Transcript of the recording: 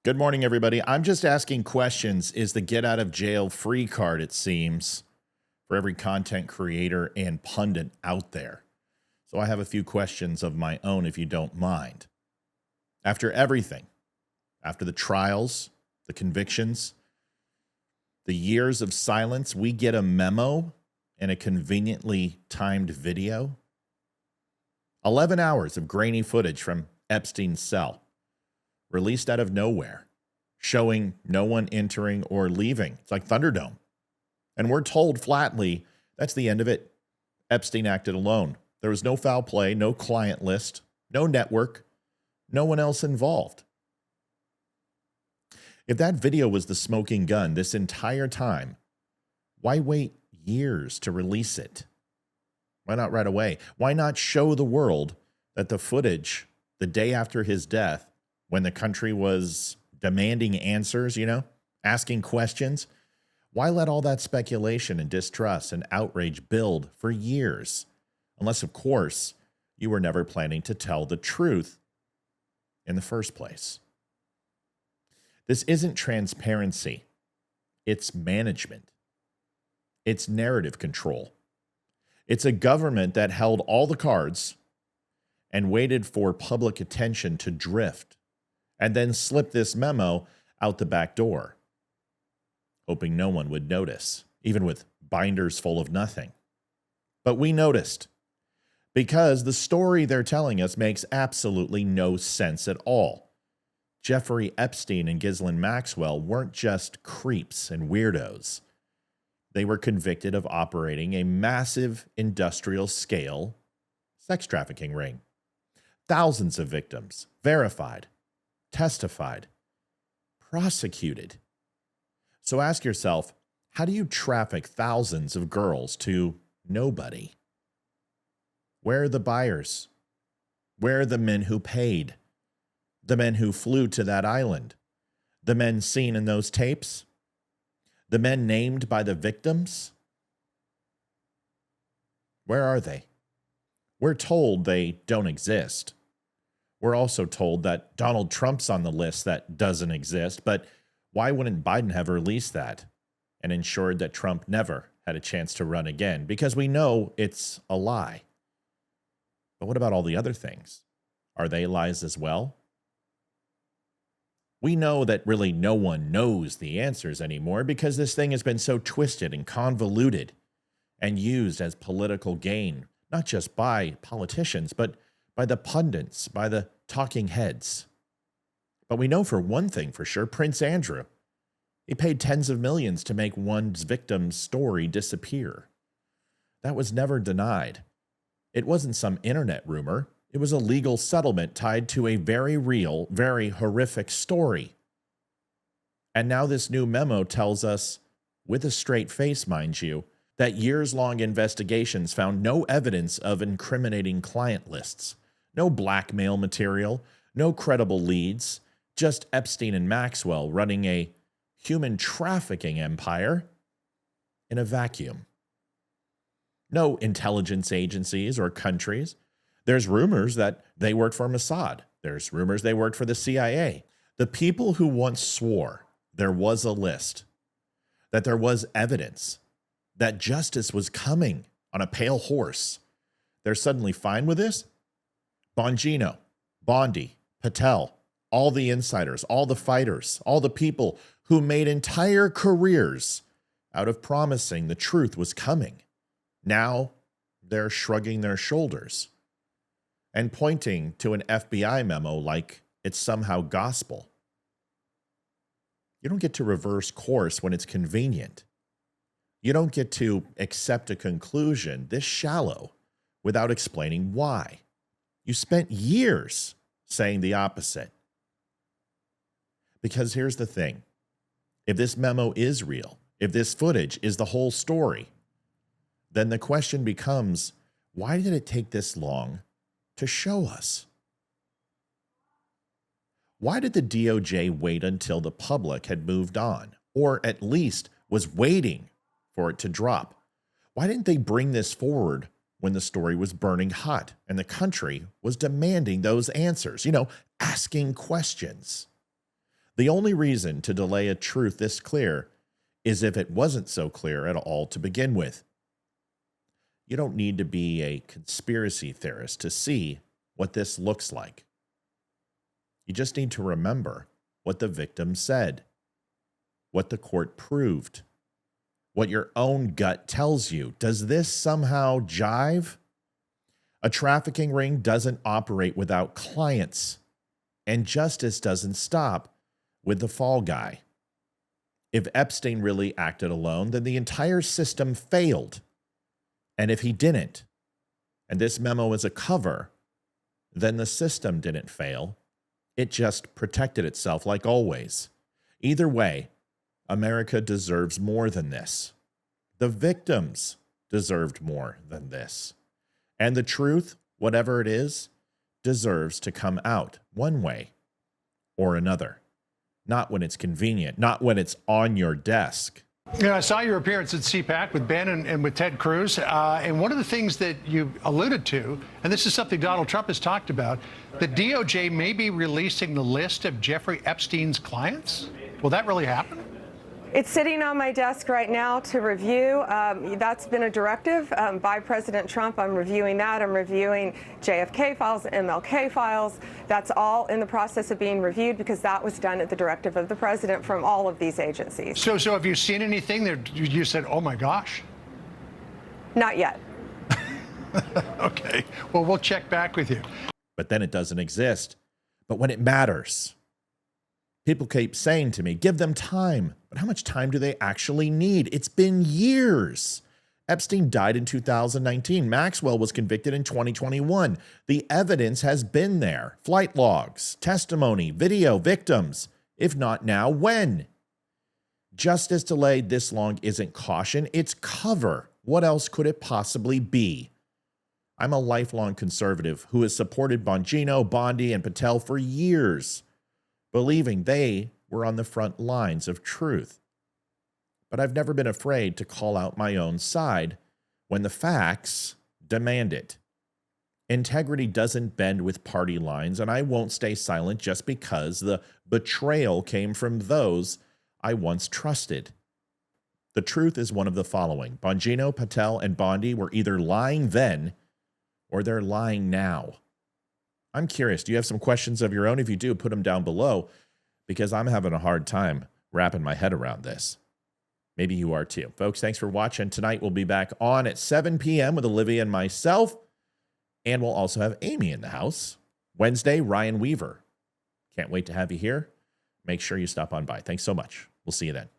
Good morning, everybody. I'm just asking questions is the get out of jail free card, it seems, for every content creator and pundit out there. So I have a few questions of my own, if you don't mind. After everything, after the trials, the convictions, the years of silence, we get a memo and a conveniently timed video. 11 hours of grainy footage from Epstein's cell, released out of nowhere, showing no one entering or leaving. It's like Thunderdome. And we're told flatly, that's the end of it. Epstein acted alone. There was no foul play, no client list, no network, no one else involved. If that video was the smoking gun this entire time, why wait years to release it? Why not right away? Why not show the world that the footage the day after his death, when the country was demanding answers, asking questions, why let all that speculation and distrust and outrage build for years? Unless, of course, you were never planning to tell the truth in the first place. This isn't transparency. It's management. It's narrative control. It's a government that held all the cards and waited for public attention to drift and then slipped this memo out the back door, hoping no one would notice, even with binders full of nothing. But we noticed, because the story they're telling us makes absolutely no sense at all. Jeffrey Epstein and Ghislaine Maxwell weren't just creeps and weirdos. They were convicted of operating a massive industrial-scale sex trafficking ring. Thousands of victims, verified, testified, prosecuted. So ask yourself, how do you traffic thousands of girls to nobody? Where are the buyers? Where are the men who paid? The men who flew to that island? The men seen in those tapes? The men named by the victims? Where are they? We're told they don't exist. We're also told that Donald Trump's on the list that doesn't exist, but why wouldn't Biden have released that and ensured that Trump never had a chance to run again? Because we know it's a lie. But what about all the other things? Are they lies as well? We know that really no one knows the answers anymore because this thing has been so twisted and convoluted and used as political gain, not just by politicians, but by the pundits, by the talking heads. But we know for one thing for sure, Prince Andrew, he paid tens of millions to make one victim's story disappear. That was never denied. It wasn't some internet rumor. It was a legal settlement tied to a very real, very horrific story. And now this new memo tells us, with a straight face, mind you, that years-long investigations found no evidence of incriminating client lists, no blackmail material, no credible leads, just Epstein and Maxwell running a human trafficking empire in a vacuum. No intelligence agencies or countries. There's rumors that they worked for Mossad. There's rumors they worked for the CIA. The people who once swore there was a list, that there was evidence, that justice was coming on a pale horse, they're suddenly fine with this? Bongino, Bondi, Patel, all the insiders, all the fighters, all the people who made entire careers out of promising the truth was coming. Now they're shrugging their shoulders and pointing to an FBI memo like it's somehow gospel. You don't get to reverse course when it's convenient. You don't get to accept a conclusion this shallow without explaining why. You spent years saying the opposite. Because here's the thing. If this memo is real, if this footage is the whole story, then the question becomes, why did it take this long to show us? Why did the DOJ wait until the public had moved on, or at least was waiting for it to drop? Why didn't they bring this forward when the story was burning hot and the country was demanding those answers, asking questions? The only reason to delay a truth this clear is if it wasn't so clear at all to begin with. You don't need to be a conspiracy theorist to see what this looks like. You just need to remember what the victim said, what the court proved, what your own gut tells you. Does this somehow jive? A trafficking ring doesn't operate without clients, and justice doesn't stop with the fall guy. If Epstein really acted alone, then the entire system failed. And if he didn't, and this memo is a cover, then the system didn't fail. It just protected itself like always. Either way, America deserves more than this. The victims deserved more than this. And the truth, whatever it is, deserves to come out one way or another. Not when it's convenient, not when it's on your desk. I saw your appearance at CPAC with Ben and with Ted Cruz. And one of the things that you alluded to, and this is something Donald Trump has talked about, the DOJ may be releasing the list of Jeffrey Epstein's clients. Will that really happen? It's sitting on my desk right now to review. That's been a directive by President Trump. I'm reviewing that. I'm reviewing JFK files, MLK files. That's all in the process of being reviewed because that was done at the directive of the president from all of these agencies. So have you seen anything that you said, oh my gosh? Not yet. Okay. Well, we'll check back with you. But then it doesn't exist. But when it matters, people keep saying to me, give them time. But how much time do they actually need? It's been years. Epstein died in 2019. Maxwell was convicted in 2021. The evidence has been there. Flight logs, testimony, video, victims. If not now, when? Justice delayed this long isn't caution, it's cover. What else could it possibly be? I'm a lifelong conservative who has supported Bongino, Bondi, and Patel for years, believing they were on the front lines of truth. But I've never been afraid to call out my own side when the facts demand it. Integrity doesn't bend with party lines, and I won't stay silent just because the betrayal came from those I once trusted. The truth is one of the following. Bongino, Patel, and Bondi were either lying then or they're lying now. I'm curious, do you have some questions of your own? If you do, put them down below, because I'm having a hard time wrapping my head around this. Maybe you are too. Folks, thanks for watching. Tonight we'll be back on at 7 p.m. with Olivia and myself, and we'll also have Amy in the house. Wednesday, Ryan Weaver. Can't wait to have you here. Make sure you stop on by. Thanks so much. We'll see you then.